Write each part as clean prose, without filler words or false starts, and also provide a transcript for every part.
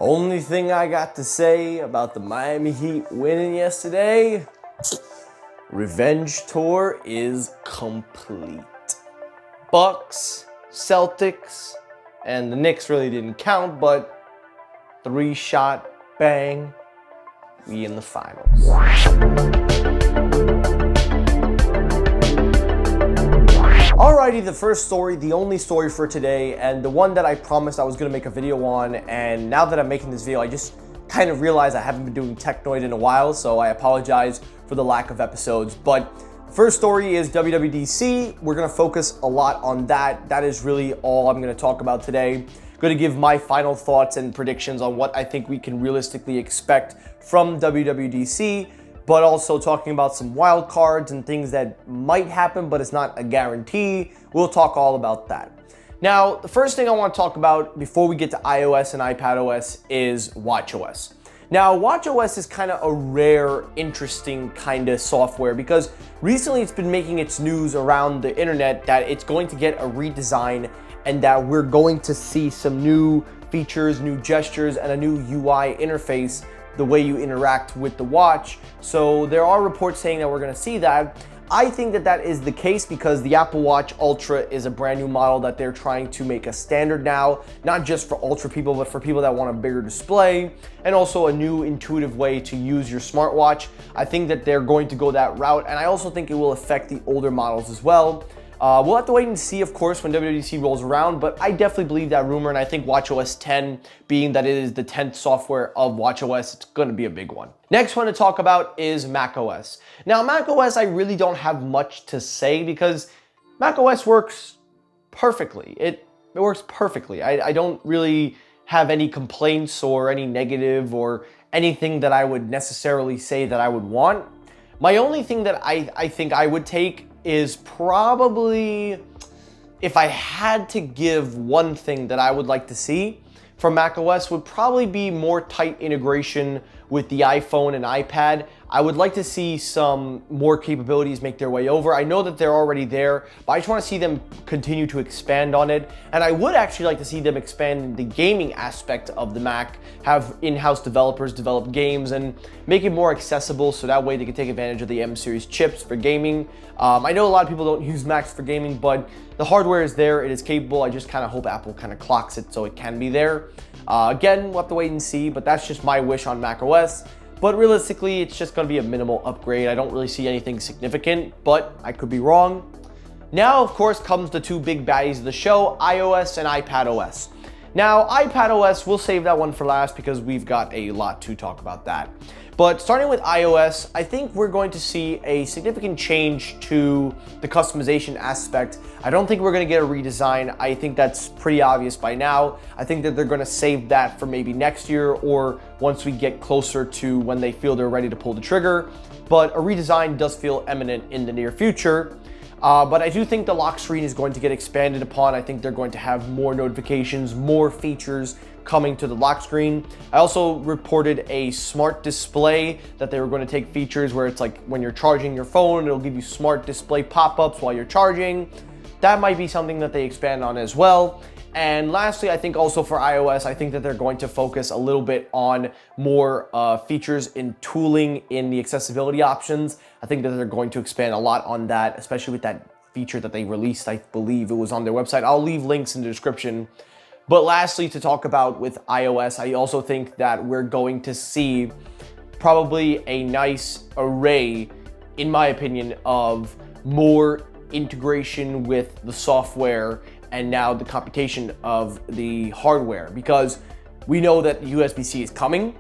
Only thing I got to say about the Miami Heat winning yesterday, revenge tour is complete. Bucks, Celtics, and the Knicks really didn't count, but 3-shot bang, we in the finals. Alrighty, the first story, the only story for today, and the one that I promised I was going to make a video on, and now that I'm making this video, I just kind of realized I haven't been doing Technoid in a while, so I apologize for the lack of episodes. But the first story is WWDC. We're going to focus a lot on that. That is really all I'm going to talk about today. I'm going to give my final thoughts and predictions on what I think we can realistically expect from WWDC, but also talking about some wild cards and things that might happen, but it's not a guarantee. We'll talk all about that. Now, the first thing I want to talk about before we get to iOS and iPadOS is watchOS. Now, watchOS is kind of a rare, interesting kind of software because recently it's been making its news around the internet that it's going to get a redesign and that we're going to see some new features, new gestures, and a new UI interface, the way you interact with the watch. So there are reports saying that we're going to see that. I think that that is the case because the Apple Watch Ultra is a brand new model that they're trying to make a standard now, not just for Ultra people, but for people that want a bigger display and also a new intuitive way to use your smartwatch. I think that they're going to go that route, and I also think it will affect the older models as well. We'll have to wait and see, of course, when WWDC rolls around, but I definitely believe that rumor, and I think watchOS 10, being that it is the 10th software of watchOS, it's going to be a big one. Next one to talk about is macOS. Now, macOS, I really don't have much to say because macOS works perfectly. It works perfectly. I don't really have any complaints or any negative or anything that I would necessarily say that I would want. My only thing that I think I would take is probably, if I had to give one thing that I would like to see from macOS, would probably be more tight integration with the iPhone and iPad. I would like to see some more capabilities make their way over. I know that they're already there, but I just want to see them continue to expand on it. And I would actually like to see them expand the gaming aspect of the Mac, have in-house developers develop games and make it more accessible so that way they can take advantage of the M series chips for gaming. I know a lot of people don't use Macs for gaming, but the hardware is there, it is capable. I just kind of hope Apple kind of clocks it so it can be there. Again, we'll have to wait and see, but that's just my wish on macOS. But realistically, it's just going to be a minimal upgrade. I don't really see anything significant, but I could be wrong. Now, of course, comes the two big baddies of the show, iOS and iPadOS. Now, iPadOS, we'll save that one for last because we've got a lot to talk about that. But starting with iOS, I think we're going to see a significant change to the customization aspect. I don't think we're going to get a redesign. I think that's pretty obvious by now. I think that they're going to save that for maybe next year or once we get closer to when they feel they're ready to pull the trigger. But a redesign does feel imminent in the near future. But I do think the lock screen is going to get expanded upon. I think they're going to have more notifications, more features coming to the lock screen. I also reported a smart display that they were going to take features where it's like when you're charging your phone, it'll give you smart display pop-ups while you're charging. That might be something that they expand on as well. And lastly, I think also for iOS, I think that they're going to focus a little bit on more features in tooling in the accessibility options. I think that they're going to expand a lot on that, especially with that feature that they released. I believe it was on their website. I'll leave links in the description. But lastly, to talk about with iOS, I also think that we're going to see probably a nice array, in my opinion, of more integration with the software and now the computation of the hardware, because we know that USB-C is coming.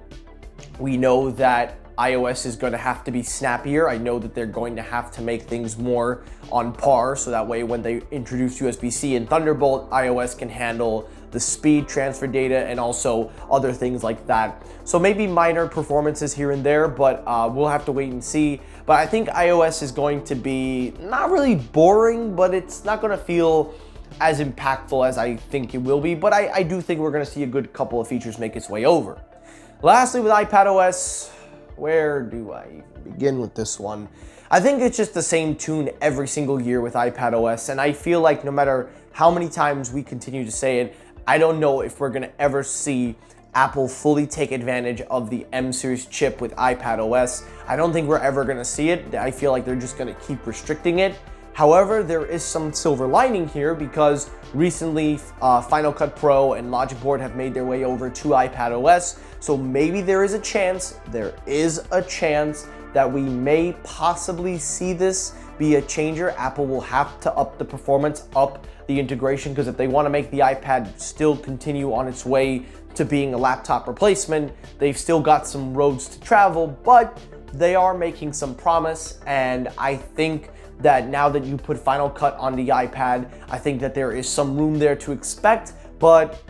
We know that iOS is going to have to be snappier. I know that they're going to have to make things more on par so that way when they introduce USB-C and Thunderbolt, iOS can handle the speed transfer data and also other things like that. So maybe minor performances here and there, but we'll have to wait and see. But I think iOS is going to be not really boring, but it's not going to feel as impactful as I think it will be. But I do think we're going to see a good couple of features make its way over. Lastly, with iPadOS, where do I even begin with this one? I think it's just the same tune every single year with iPadOS, and I feel like no matter how many times we continue to say it, I don't know if we're gonna ever see Apple fully take advantage of the M series chip with iPad OS. I don't think we're ever going to see it. I feel like they're just going to keep restricting it. However, there is some silver lining here because recently Final Cut Pro and Logic Board have made their way over to iPad OS. So maybe there is a chance that we may possibly see this be a changer. Apple will have to up the performance, up the integration, because if they want to make the iPad still continue on its way to being a laptop replacement, they've still got some roads to travel, but they are making some promise. And I think that now that you put Final Cut on the iPad, I think that there is some room there to expect, but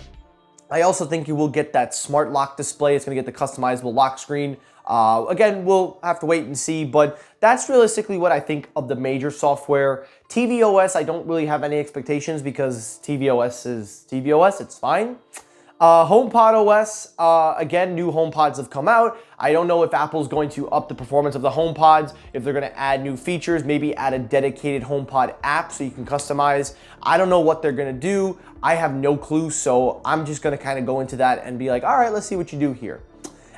I also think you will get that smart lock display. It's going to get the customizable lock screen. Again, we'll have to wait and see, but that's realistically what I think of the major software. tvOS, I don't really have any expectations because tvOS is tvOS, it's fine. HomePod OS, again, new HomePods have come out. I don't know if Apple's going to up the performance of the HomePods, if they're going to add new features, maybe add a dedicated HomePod app so you can customize. I don't know what they're going to do. I have no clue, so I'm just going to kind of go into that and be like, all right, let's see what you do here.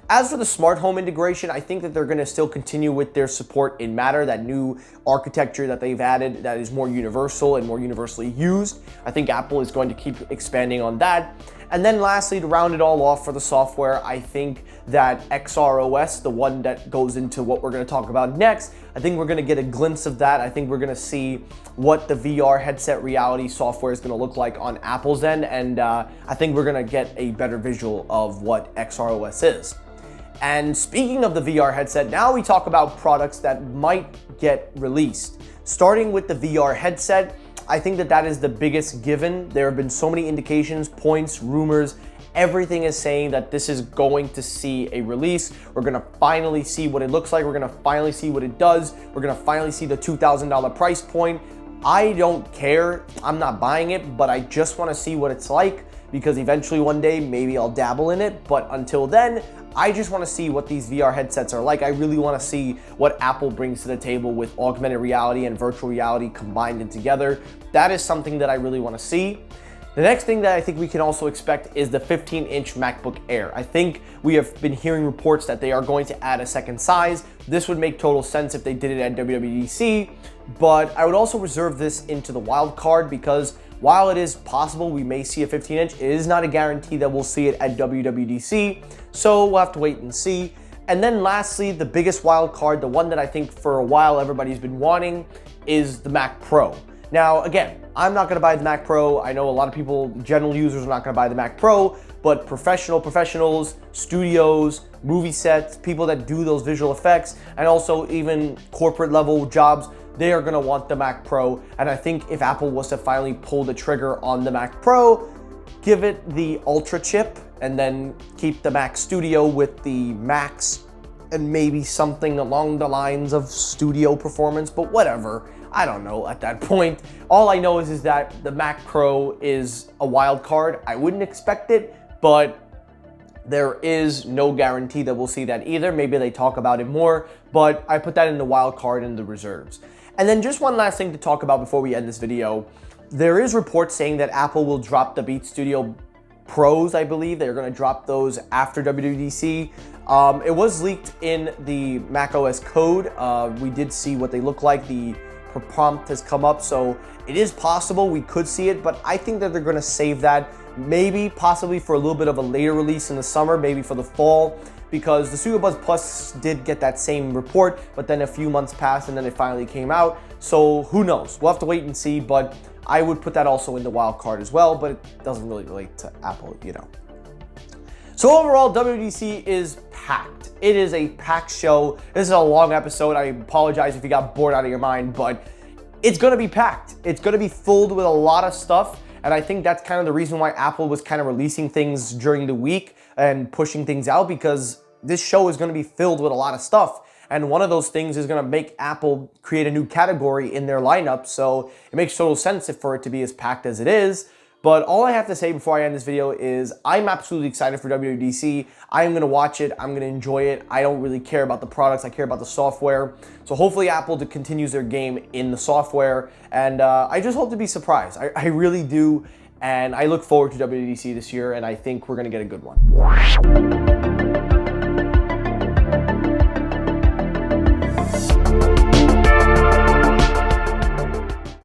As for the smart home integration, I think that they're going to still continue with their support in Matter, that new architecture that they've added that is more universal and more universally used. I think Apple is going to keep expanding on that. And then lastly, to round it all off for the software, I think that XROS, the one that goes into what we're going to talk about next, I think we're going to get a glimpse of that. I think we're going to see what the VR headset reality software is going to look like on Apple's end, and I think we're going to get a better visual of what XROS is. And speaking of the VR headset, now we talk about products that might get released. Starting with the VR headset, I think that that is the biggest given. There have been so many indications, points, rumors. Everything is saying that this is going to see a release. We're gonna finally see what it looks like. We're gonna finally see what it does. We're gonna finally see the $2,000 price point. I don't care. I'm not buying it, but I just wanna see what it's like because eventually one day maybe I'll dabble in it. But until then, I just want to see what these VR headsets are like. I really want to see what Apple brings to the table with augmented reality and virtual reality combined and together. That is something that I really want to see. The next thing that I think we can also expect is the 15-inch MacBook Air. I think we have been hearing reports that they are going to add a second size. This would make total sense if they did it at WWDC, but I would also reserve this into the wild card because while it is possible we may see a 15-inch, it is not a guarantee that we'll see it at WWDC, so we'll have to wait and see. And then lastly, the biggest wild card, the one that I think for a while everybody's been wanting, is the Mac Pro. Now, again, I'm not gonna buy the Mac Pro. I know a lot of people, general users, are not gonna buy the Mac Pro, but professionals, studios, movie sets, people that do those visual effects, and also even corporate level jobs, they are gonna want the Mac Pro. And I think if Apple was to finally pull the trigger on the Mac Pro, give it the Ultra chip, and then keep the Mac Studio with the Max, and maybe something along the lines of studio performance, but whatever. I don't know at that point. All I know is that the Mac Pro is a wild card. I wouldn't expect it, but there is no guarantee that we'll see that either. Maybe they talk about it more, but I put that in the wild card and the reserves. And then just one last thing to talk about before we end this video. There is reports saying that Apple will drop the Beat Studio Pros, I believe. They're gonna drop those after WWDC. It was leaked in the macOS code. We did see what they look like. The prompt has come up, so it is possible we could see it, but I think that they're gonna save that maybe possibly for a little bit of a later release in the summer, maybe for the fall, because the Studio Buds Plus did get that same report, but then a few months passed and then it finally came out. So who knows? We'll have to wait and see, but I would put that also in the wild card as well, but it doesn't really relate to Apple, you know. So overall, WWDC is packed. It is a packed show. This is a long episode. I apologize if you got bored out of your mind, but it's gonna be packed. It's gonna be filled with a lot of stuff. And I think that's kind of the reason why Apple was kind of releasing things during the week and pushing things out, because this show is gonna be filled with a lot of stuff. And one of those things is gonna make Apple create a new category in their lineup. So it makes total sense for it to be as packed as it is. But all I have to say before I end this video is I'm absolutely excited for WWDC. I am gonna watch it, I'm gonna enjoy it. I don't really care about the products, I care about the software. So hopefully Apple continues their game in the software. And I just hope to be surprised. I really do. And I look forward to WWDC this year, and I think we're going to get a good one.